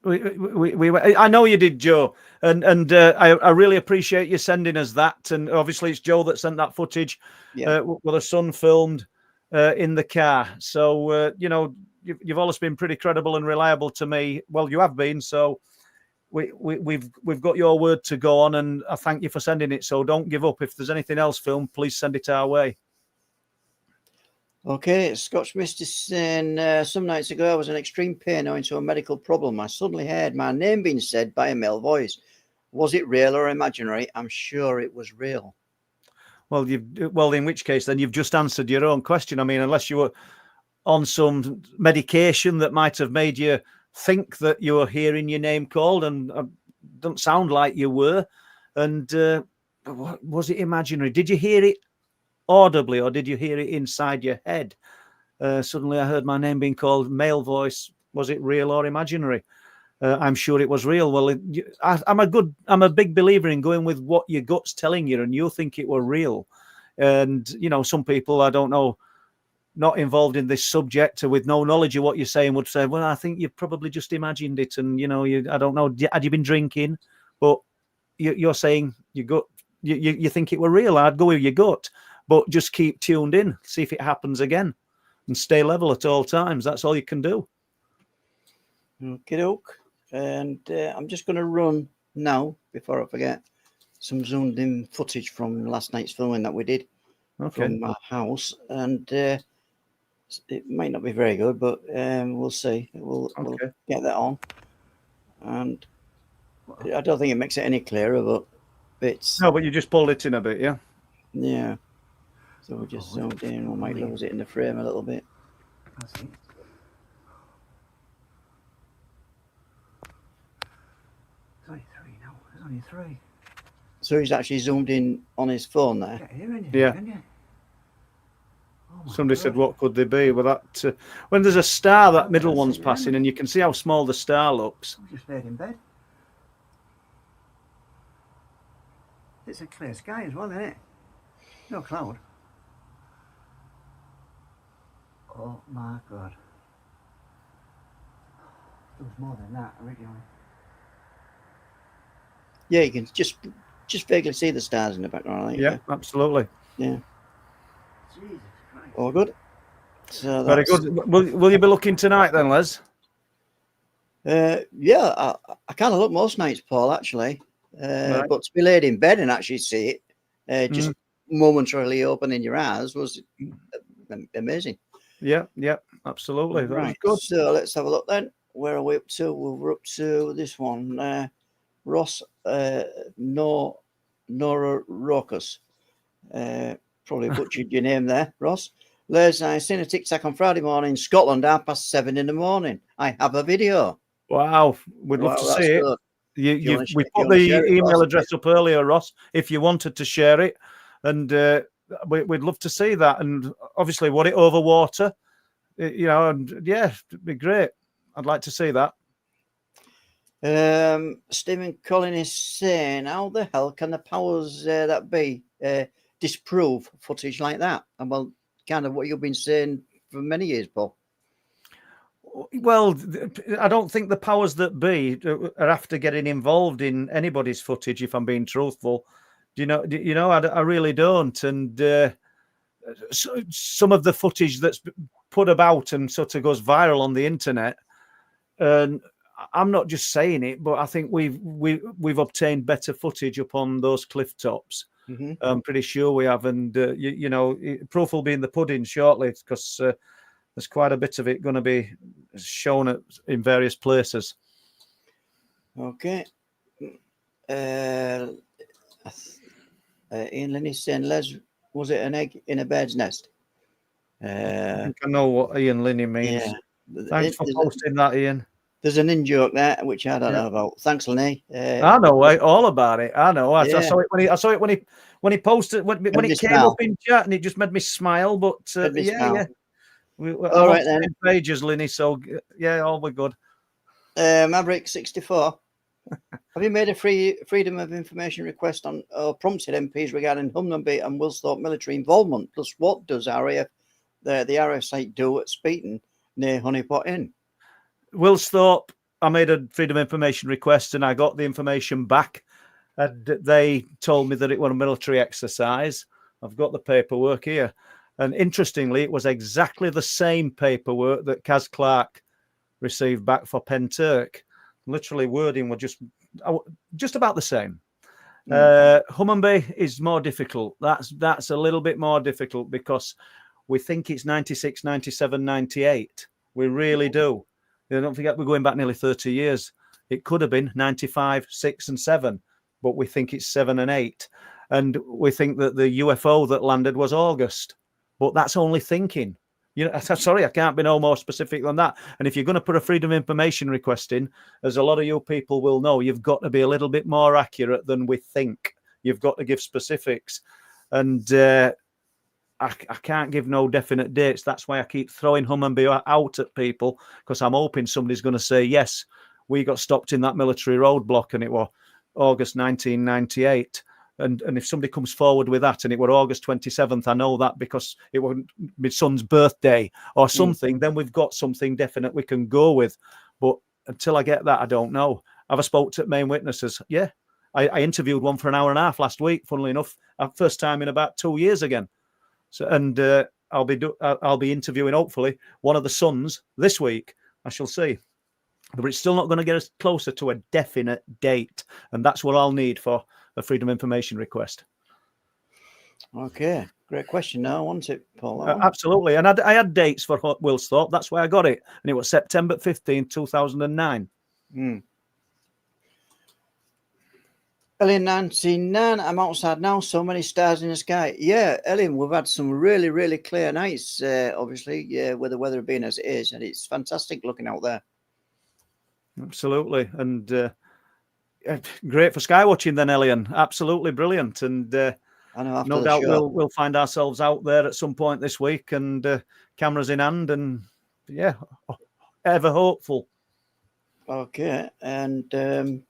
I know you did, Joe, and I really appreciate you sending us that. And obviously, it's Joe that sent that footage. Yeah. With a son filmed in the car. So you know, you've always been pretty credible and reliable to me. Well, you have been. So we've got your word to go on, and I thank you for sending it. So don't give up. If there's anything else filmed, please send it our way. Okay, Scotch Mist is saying, some nights ago I was in extreme pain owing to a medical problem. I suddenly heard my name being said by a male voice. Was it real or imaginary? I'm sure it was real. Well, in which case, then you've just answered your own question. I mean, unless you were on some medication that might have made you think that you were hearing your name called, and doesn't sound like you were. And was it imaginary? Did you hear it audibly, or did you hear it inside your head? Suddenly I heard my name being called, male voice. Was it real or imaginary? I'm sure it was real. Well, I'm a big believer in going with what your gut's telling you, and you think it were real. And you know, some people, I don't know, not involved in this subject or with no knowledge of what you're saying, would say, well, I think you've probably just imagined it, and you know, I don't know, had you been drinking? But you're saying your gut, you think it were real. I'd go with your gut, but just keep tuned in, see if it happens again, and stay level at all times. That's all you can do. Okay, doke. And I'm just going to run now, before I forget, some zoomed in footage from last night's filming that we did from my house. And it might not be very good, but we'll see. We'll get that on. And I don't think it makes it any clearer, but it's... No, but you just pulled it in a bit, yeah? Yeah. So we just zoomed in. We might lose it in the frame a little bit. That's it. It's only three now. There's only three. So he's actually zoomed in on his phone there. Get here, ain't Yeah. you? Oh Somebody said, what could they be? Well, that when there's a star, that middle one's passing, and you can see how small the star looks. I just laid in bed. It's a clear sky as well, isn't it? No cloud. Oh my God. There was more than that originally. Yeah, you can just vaguely see the stars in the background. I think. Yeah, absolutely. Yeah. Jesus Christ. All good. So Very good. Will you be looking tonight then, Les? Yeah, I kind of look most nights, Paul, actually. Right. But to be laid in bed and actually see it, just momentarily opening your eyes was amazing. Yeah, absolutely. That Right. was good. So let's have a look then. Where are we up to? We're up to this one. Ross Nora Rokus. Probably butchered your name there, Ross. Les, I seen a TikTok on Friday morning in Scotland, 7:30 in the morning. I have a video. Wow, we'd love to that's see it. good. We put the email address up earlier, Ross, if you wanted to share it. And we'd love to see that. And obviously, what it over water, you know, and yeah, it'd be great. I'd like to see that. Stephen Collin is saying, how the hell can the powers that be disprove footage like that? And well, kind of what you've been saying for many years, Paul. Well, I don't think the powers that be are after getting involved in anybody's footage, if I'm being truthful. You know, I really don't. And so, some of the footage that's put about and sort of goes viral on the internet, and I'm not just saying it, but I think we've obtained better footage up on those cliff tops. Mm-hmm. I'm pretty sure we have, and you know, proof will be in the pudding shortly, because there's quite a bit of it going to be shown in various places. Okay. Ian Linney's saying, Les, was it an egg in a bird's nest? I think I know what Ian Linney means. Yeah. Thanks for posting that, Ian. There's an in-joke there, which I don't know about. Thanks, Linney. I know all about it. I know. I saw it when he posted when it came up in chat, and it just made me smile. But yeah. We're all right on the then. same pages, Linney. So yeah, all we're good. Maverick 64. Have you made a freedom of information request on or prompted MPs regarding Humnumby and Wilsthorpe military involvement? Plus, what does RAF the RAF site do at Speeton near Honeypot Inn? Wilsthorpe I made a freedom of information request and I got the information back. And they told me that it was a military exercise. I've got the paperwork here. And interestingly, it was exactly the same paperwork that Kaz Clark received back for Penturk. Literally, wording were just about the same. Hummonby is more difficult. That's a little bit more difficult because we think it's 96, 97, 98. We really do. Don't forget, we're going back nearly 30 years. It could have been 95, 6 and 7, but we think it's 7 and 8. And we think that the UFO that landed was August, but that's only thinking. Sorry, I can't be no more specific than that. And if you're going to put a freedom of information request in, as a lot of you people will know, you've got to be a little bit more accurate than we think. You've got to give specifics. And I can't give no definite dates. That's why I keep throwing Hummonby out at people, because I'm hoping somebody's going to say, yes, we got stopped in that military roadblock and it was August 1998. And if somebody comes forward with that and it were August 27th, I know that because it wasn't my son's birthday or something, then we've got something definite we can go with. But until I get that, I don't know. Have I spoke to main witnesses? Yeah. I interviewed one for an hour and a half last week, funnily enough, first time in about 2 years again. So, and I'll be interviewing, hopefully, one of the sons this week. I shall see. But it's still not going to get us closer to a definite date. And that's what I'll need for a freedom of information request. Okay, great question now, wasn't it, Paul? Absolutely. And I had dates for Wilsthorpe. That's why I got it. And it was September 15, 2009. Ellen 99, I'm outside now, so many stars in the sky. Yeah, Ellen, we've had some really, really clear nights, obviously, with the weather being as it is, and it's fantastic looking out there. Absolutely. And great for sky watching then, Elian. Absolutely brilliant. And I know, no doubt we'll find ourselves out there at some point this week and cameras in hand and, yeah, ever hopeful. Okay, and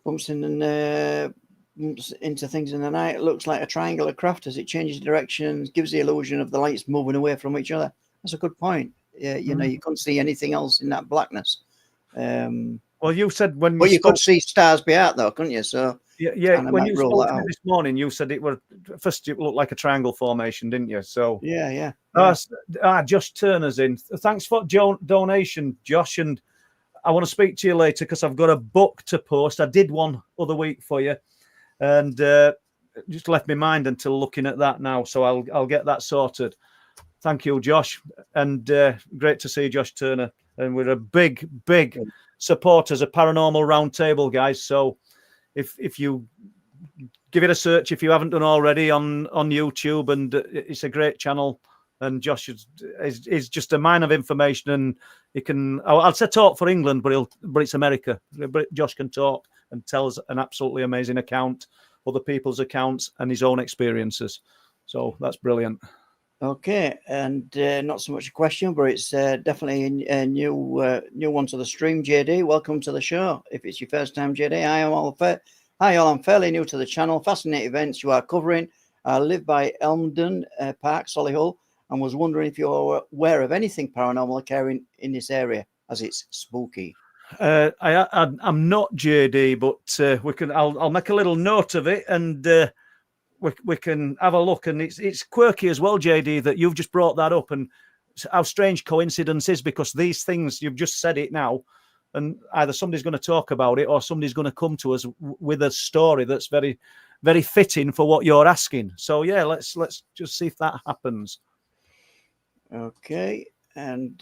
bumps into things in the night. It looks like a triangular craft as it changes directions, gives the illusion of the lights moving away from each other. That's a good point. Yeah, you know, you couldn't see anything else in that blackness. Well, you said when you could see stars be out though, couldn't you? So yeah. When you spoke to me this morning, you said it looked like a triangle formation, didn't you? So yeah. Josh Turner's in. Thanks for donation, Josh, and I want to speak to you later because I've got a book to post. I did one other week for you, and just left my mind until looking at that now. So I'll get that sorted. Thank you, Josh, and great to see Josh Turner. And we're a big supporters of Paranormal Roundtable, guys. So if you give it a search, if you haven't done already on YouTube, and it's a great channel. And Josh is just a mine of information, and he can. I'll say talk for England, but it's America. But Josh can talk and tell us an absolutely amazing account, other people's accounts, and his own experiences. So that's brilliant. Okay, and not so much a question, but it's definitely a new one to the stream. JD, welcome to the show. If it's your first time, JD, hi all. I'm fairly new to the channel. Fascinating events you are covering. I live by Elmdon Park, Solihull, and was wondering if you're aware of anything paranormal occurring in this area, as it's spooky. I'm not, JD, but we can. I'll make a little note of it, and we can have a look. And it's quirky as well, JD, that you've just brought that up, and how strange coincidence is, because these things, you've just said it now, and either somebody's going to talk about it or somebody's going to come to us with a story that's very, very fitting for what you're asking. So yeah, let's just see if that happens. Okay, and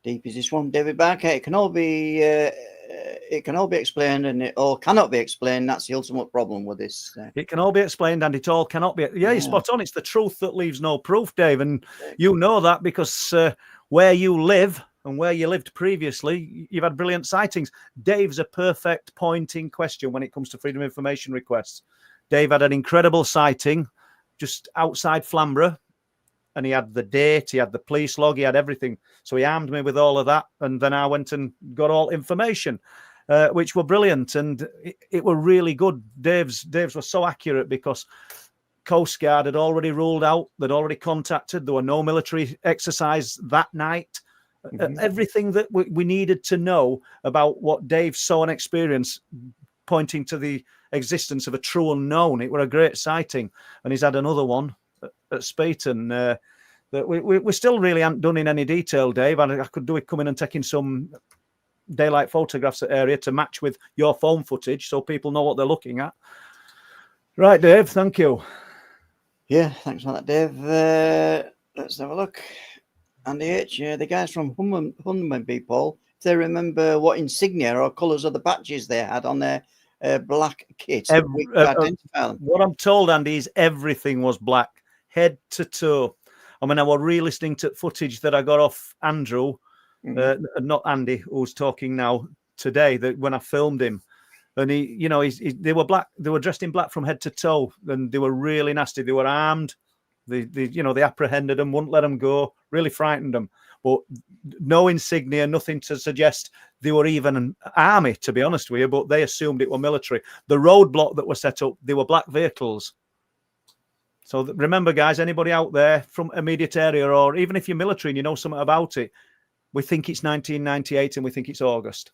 deep is this one, David Barker. It can all be explained, and it all cannot be explained. That's the ultimate problem with this. It can all be explained, and it all cannot be. Yeah, you're spot on. It's the truth that leaves no proof, Dave, and you know that because where you live and where you lived previously, you've had brilliant sightings. Dave's a perfect pointing question when it comes to freedom of information requests. Dave had an incredible sighting just outside Flamborough, and he had the date, he had the police log, he had everything. So he armed me with all of that, and then I went and got all information, which were brilliant, and it were really good. Dave's were so accurate because Coast Guard had already ruled out, they'd already contacted. There were no military exercise that night. Everything that we needed to know about what Dave saw and experienced, pointing to the existence of a true unknown. It were a great sighting, and he's had another one at Speyton that we still really haven't done in any detail, Dave. I could do it coming and taking some daylight photographs at area to match with your phone footage so people know what they're looking at. Right, Dave, thank you. Yeah, thanks for that, Dave. Let's have a look. Andy H, the guys from Hunmanby, Paul, if they remember what insignia or colours of the badges they had on their black kit. We could identify them. What I'm told, Andy, is everything was black, head to toe. I mean, I was re-listening to footage that I got off Andrew, not Andy, who's talking now today, that when I filmed him. And they were black. They were dressed in black from head to toe, and they were really nasty. They were armed. They apprehended them, wouldn't let them go. Really frightened them. But no insignia, nothing to suggest they were even an army, to be honest with you. But they assumed it were military. The roadblock that were set up, they were black vehicles. So remember, guys, anybody out there from immediate area, or even if you're military and you know something about it, we think it's 1998 and we think it's August.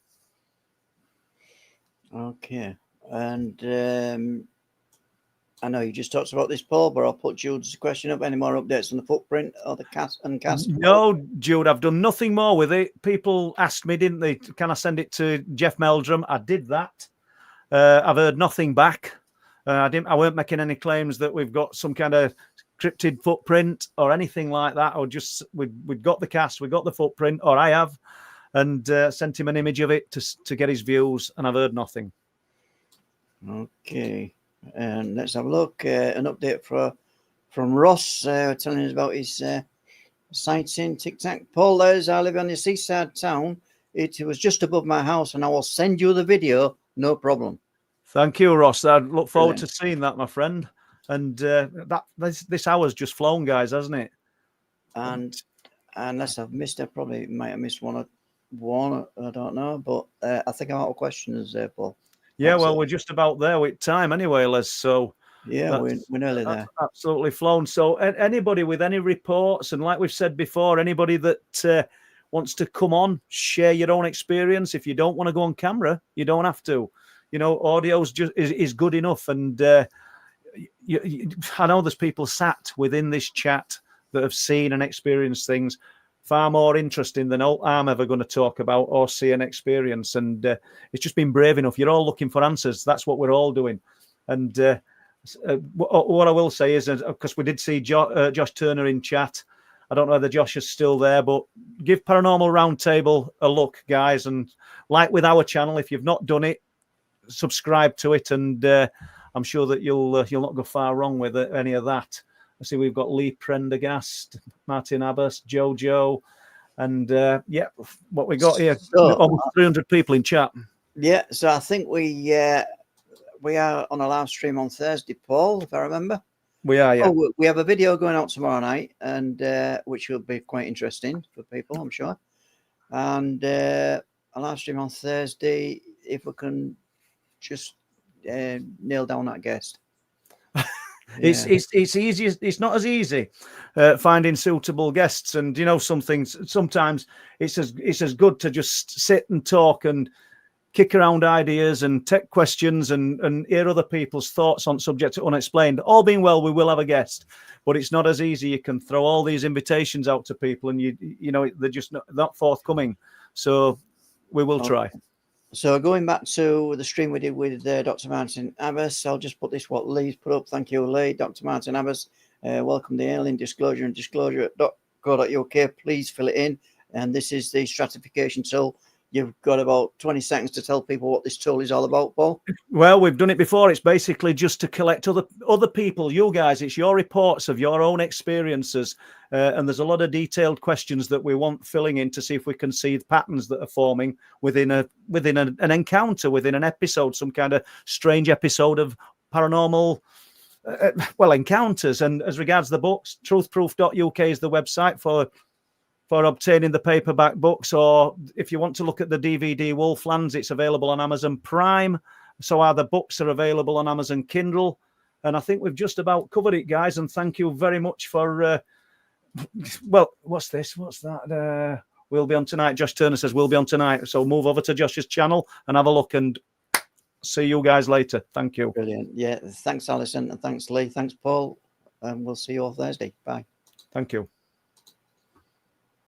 Okay, and I know you just talked about this, Paul, but I'll put Jude's question up. Any more updates on the footprint or the cast? No, Jude, I've done nothing more with it. People asked me, didn't they? Can I send it to Jeff Meldrum? I did that. I've heard nothing back. I weren't making any claims that we've got some kind of cryptid footprint or anything like that. Or just we've got the cast, we got the footprint, or I have. And sent him an image of it to get his views, and I've heard nothing. Okay, and let's have a look. An update from Ross telling us about his sightseeing. Tic Tac. Paul, I live on the seaside town. It was just above my house, and I will send you the video. No problem. Thank you, Ross. I look forward to seeing that, my friend. And this hour's just flown, guys, hasn't it? And unless I've missed, I probably might have missed one, I don't know, but I think I'm out of questions there, Paul. Yeah, well, we're just about there with time anyway, Les. So yeah, we're nearly there. Absolutely flown. So anybody with any reports, and like we've said before, anybody that wants to come on, share your own experience. If you don't want to go on camera, you don't have to. Audio's just is good enough. And I know there's people sat within this chat that have seen and experienced things far more interesting than I'm ever going to talk about or see and experience. And it's just been brave enough. You're all looking for answers. That's what we're all doing. And what I will say is, because we did see Josh Turner in chat, I don't know whether Josh is still there, but give Paranormal Roundtable a look, guys. And like with our channel, if you've not done it, subscribe to it. And I'm sure that you'll not go far wrong with any of that. I see we've got Lee Prendergast, Martin Abbas, Jojo, and what we got here, almost 300 people in chat. Yeah, so I think we are on a live stream on Thursday, Paul, if I remember. We are, yeah. Oh, we have a video going out tomorrow night, and which will be quite interesting for people, I'm sure. And a live stream on Thursday, if we can just nail down that guest. It's easy. It's not as easy finding suitable guests, and some things. Sometimes it's as good to just sit and talk and kick around ideas and take questions and hear other people's thoughts on subjects unexplained. All being well, we will have a guest, but it's not as easy. You can throw all these invitations out to people, and they're just not forthcoming. So we will try. So going back to the stream we did with Dr. Martin Abbas, I'll just put this, what Lee's put up. Thank you, Lee. Dr. Martin Abbas, welcome the alien disclosure and disclosure.co.uk. Please fill it in. And this is the stratification tool. You've got about 20 seconds to tell people what this tool is all about, Paul. Well, we've done it before. It's basically just to collect other people, you guys. It's your reports of your own experiences. And there's a lot of detailed questions that we want filling in to see if we can see the patterns that are forming within an encounter, within an episode, some kind of strange episode of paranormal encounters. And as regards the books, truthproof.uk is the website for obtaining the paperback books, or if you want to look at the DVD Wolflands, it's available on Amazon Prime. So the books are available on Amazon Kindle. And I think we've just about covered it, guys. And thank you very much for, well, what's this? What's that? We'll be on tonight. Josh Turner says we'll be on tonight. So move over to Josh's channel and have a look, and see you guys later. Thank you. Brilliant. Yeah. Thanks, Alison. And thanks, Lee. Thanks, Paul. And we'll see you all Thursday. Bye. Thank you.